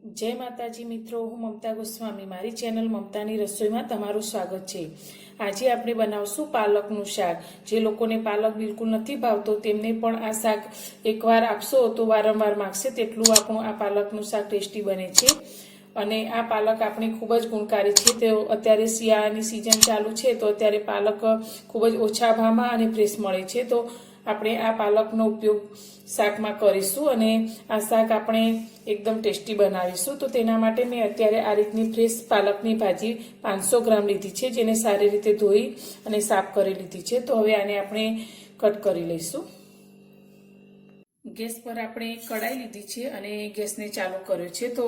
जय माताजी मित्रों, हूँ ममता गोस्वामी। मारी चेनल ममतानी रसोई में तमारुं स्वागत है। आज आपणे बनावशुं पालकनुं शाक। जे लोकोने पालक बिलकुल नथी भावतो तेमने पण आ शाक एकवार आपशो तो वारंवार मागशे तेटलुं आपणुं आ पालकनुं शाक टेस्टी बने छे। अने आ पालक आपणे खूब ज गुणकारी छे। तो अत्यारे शियाळानी सीजन चालू छे तो अत्यारे पालक खूब ज ओछा भावमां अने फ्रेश मळे छे। तो આપણે આ પાલકનો ઉપયોગ શાકમાં કરીશું અને આ શાક આપણે એકદમ ટેસ્ટી બનાવીશું। તો તેના માટે મેં અત્યારે આ રીતની ફ્રેશ પાલકની ભાજી 500 ગ્રામ લીધી છે, જેને સારી રીતે ધોઈ અને સાફ કરી લીધી છે। તો હવે આને આપણે કટ કરી લઈશું। ગેસ પર આપણે કડાઈ લીધી છે અને ગેસને ચાલુ કર્યો છે। તો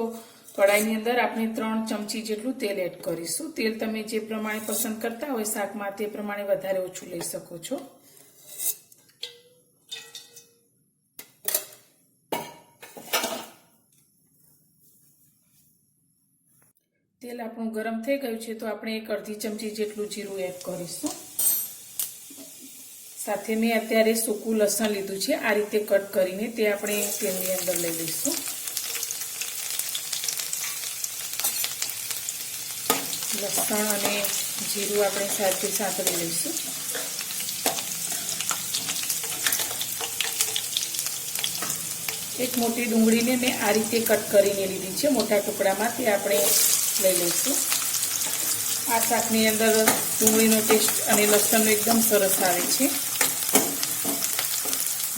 કડાઈની અંદર આપણે 3 ચમચી જેટલું તેલ એડ કરીશું। તેલ તમે જે પ્રમાણે પસંદ કરતા હોય શાકમાં તે પ્રમાણે વધારે ઓછું લઈ શકો છો। तेल आपणुं गरम थई गयुं छे तो आपणे एक अर्धी चमची जेटલું जीरुं एड करीशुं। साथे मैं अत्यारे सूकું लसण लीधुं छे, आ रीते कट करीने ते आपणे तेलनी अंदर लई लईशुं। लसण अने जीरुं आपणे साथे सांतળી लईशुं। एक मोटी डુંગળીને मैं आ रीते कट करीने लीधी छे मोटा टुकड़ामां, ते आपणे लई लईशुं। आ शाकनी अंदर डુંગળીનો टेस्ट अने लसणनो एकदम सरस आवे छे।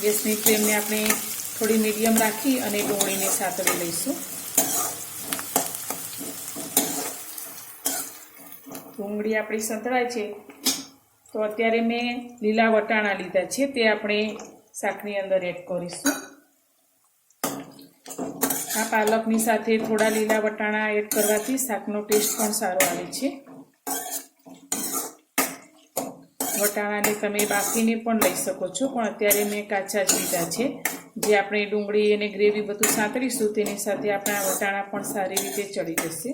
गैसनी फ्लेमने आपणे थोड़ी मीडियम राखी अने डુંગળીને सातળી लईशुं। डુંગળી आपणी संतळाय छे तो अत्यारे मैं લીલા વટાણા લીધા છે, તે આપણે શાકની અંદર એડ કરીશું। आ पालकनी साथे थोड़ा लीला वटाणा एड करवाथी शाकनो टेस्ट पण सारो आवे छे। वटाणाने तमे बाफीने पण लई शको छो, पण अत्यारे मैं काचा ज लीधा छे। जे आपणे डુંગળી अने ग्रेवी बधुं सांतळीशुं तेनी साथे आपणा वटाणा पण सारी रीते चढ़ी जशे।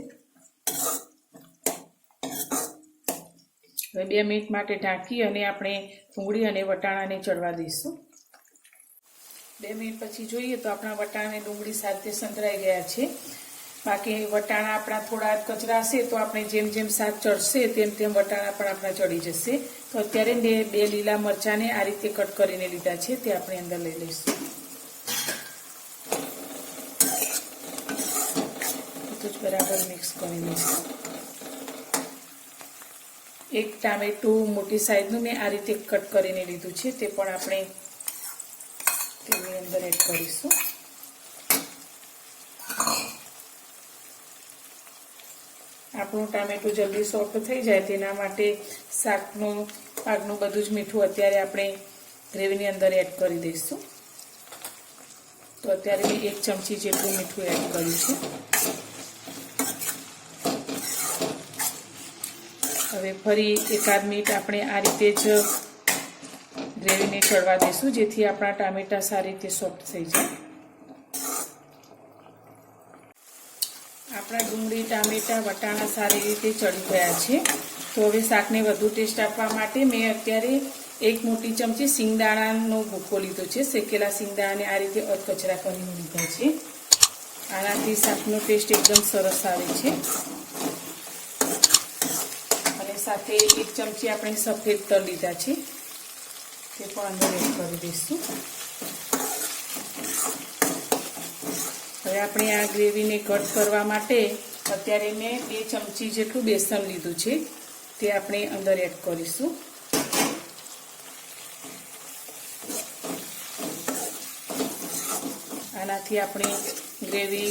हवे 2 मिनिट माटे ढांकी अने आपणे डુંગળી अने वटाणाने चढ़वा दईशुं। 2 मिनिट पछी जोईए तो अपना वटाणा ने डુંગળી साथे संतराई गया है। बाकी वटाणा अपना थोड़ा कचरा हशे तो आपणे जेम जेम शाक चढ़शे तेम तेम वटाणा पण आपणा चढ़ी जशे। तो अत्यारे मैं 2 લીલા मरचाने आ रीते कट करीने लीधा छे, ते आपणे अंदर लई लईशुं। બધું જ बराबर मिक्स करी लईशुं। एक टामेटું मोटी साइजनुं मैं आ रीते कट करीने लीधुं छे, ते पण आपणे तेनी अंदर एड करीशुं। આપણું ટામેટું જલ્દી સોફ્ટ થઈ જાય તેના માટે શાકનું આગનું બધું જ મીઠું અત્યારે આપણે ગ્રેવીની અંદર એડ કરી દઈશું। તો અત્યારે મેં 1 ચમચી જેટલું મીઠું એડ કર્યું છે। હવે ફરી એકાદ મિનિટ આપણે આ રીતે જ ग्रेवी ने चढ़वा देशुं, जेथी आपणा टामेटा सारी रीते सॉफ्ट थई जाय। आपणा डુંગળી टामेटा वटाणा सारी रीते चढ़ी गया है। तो हवे शाकने वधु टेस्ट आपवा माटे मैं अत्यारे 1 मोटी चमची सींगदाणानो भूको लीधो छे। शेकेला सींगदाणाने आ रीते अधकचरा करीने लीधा छे। आनाथी शाकनो टेस्ट एकदम सरस आवे छे। अने साथे 1 चमची आपणे सफेद तल लीधा छे, તે પણ અંદર એડ કરી દઈશું। હવે આપણે આ ગ્રેવીને કટ કરવા માટે અત્યારે મેં 2 ચમચી જેટલું બેસન લીધું છે, તે આપણે અંદર એડ કરીશું। આનાથી આપણી ગ્રેવી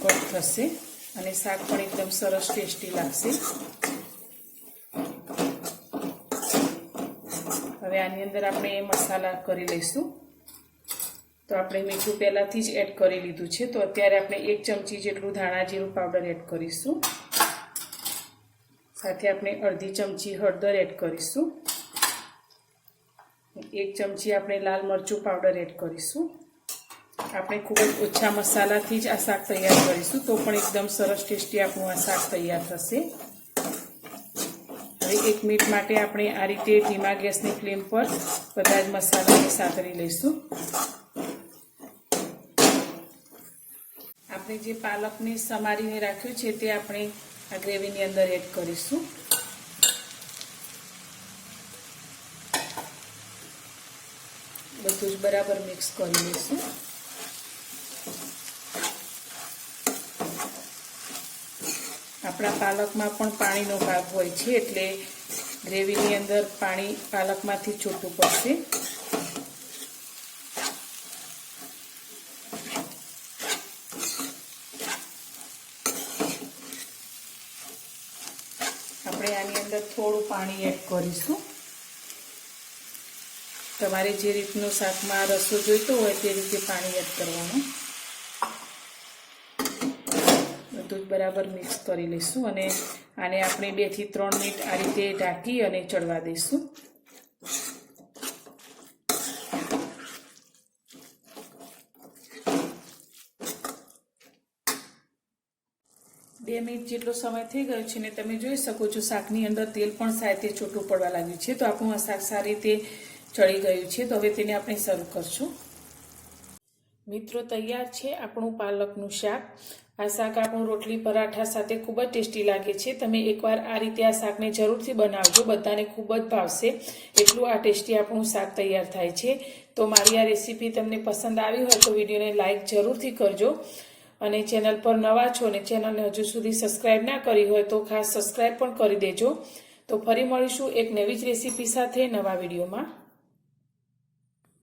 કટ થશે અને શાક પણ એકદમ સરસ ટેસ્ટી લાગશે। હવે આની અંદર આપણે મસાલા કરી લઈશું। તો આપણે મીઠું પહેલાથી જ એડ કરી લીધું છે, તો અત્યારે આપણે 1 ચમચી જેટલું ધાણા જીરું પાવડર એડ કરીશું। સાથે આપણે અડધી ચમચી હળદર એડ કરીશું। 1 ચમચી આપણે લાલ મરચું પાવડર એડ કરીશું। આપણે ખૂબ જ ઓછા મસાલાથી જ આ શાક તૈયાર કરીશું, તો પણ એકદમ સરસ ટેસ્ટી આપણું આ શાક તૈયાર થશે। 1 મિનિટ માટે આપણે આ રીતે ધીમા ગેસની ફ્લેમ પર બધા જ મસાલાને સાતળી લઈશું। આપણે જે પાલકને સમારીને રાખ્યું છે તે આપણે આ ગ્રેવીની અંદર એડ કરીશું. બધું જ બરાબર મિક્સ કરી લઈશું. આપણા પાલકમાં પણ પાણીનો ભાગ હોય છે એટલે ગ્રેવીની અંદર પાણી પાલકમાંથી છૂટું પડશે. આપણે આની અંદર થોડું પાણી એડ કરીશું. તમારે જે રીતનું શાકમાં રસો જોઈતો હોય તે રીતે પાણી એડ કરવાનું. બધું જ બરાબર મિક્સ કરી લઈશું અને આને આપણે 2 થી 3 મિનિટ આ રીતે ઢાંકી અને ચડવા દઈશું. 2 મિનિટ જેટલો સમય થઈ ગયો છે ને તમે જોઈ શકો છો શાકની અંદર તેલ પણ સાથે છૂટું પડવા લાગ્યું છે. તો આપણું આ શાક સારી રીતે ચડી ગયું છે. તો હવે તેને આપણે સર્વ કરશું. મિત્રો, તૈયાર છે આપણું પાલકનું શાક. આ શાક આપણું રોટલી પરાઠા સાથે ખૂબ જ ટેસ્ટી લાગે છે. તમે એકવાર આ રીતે આ શાકને જરૂરથી બનાવજો, બધાને ખૂબ જ ભાવશે. એટલું આ ટેસ્ટી આપણું શાક તૈયાર થાય છે. તો મારી આ રેસીપી તમને પસંદ આવી હોય તો વિડીયોને લાઈક જરૂરથી કરજો. અને ચેનલ પર નવા છો અને ચેનલને હજુ સુધી સબસ્ક્રાઈબ ના કરી હોય તો ખાસ સબસ્ક્રાઈબ પણ કરી દેજો. તો ફરી મળીશું એક નવી જ રેસીપી સાથે નવા વિડીયોમાં.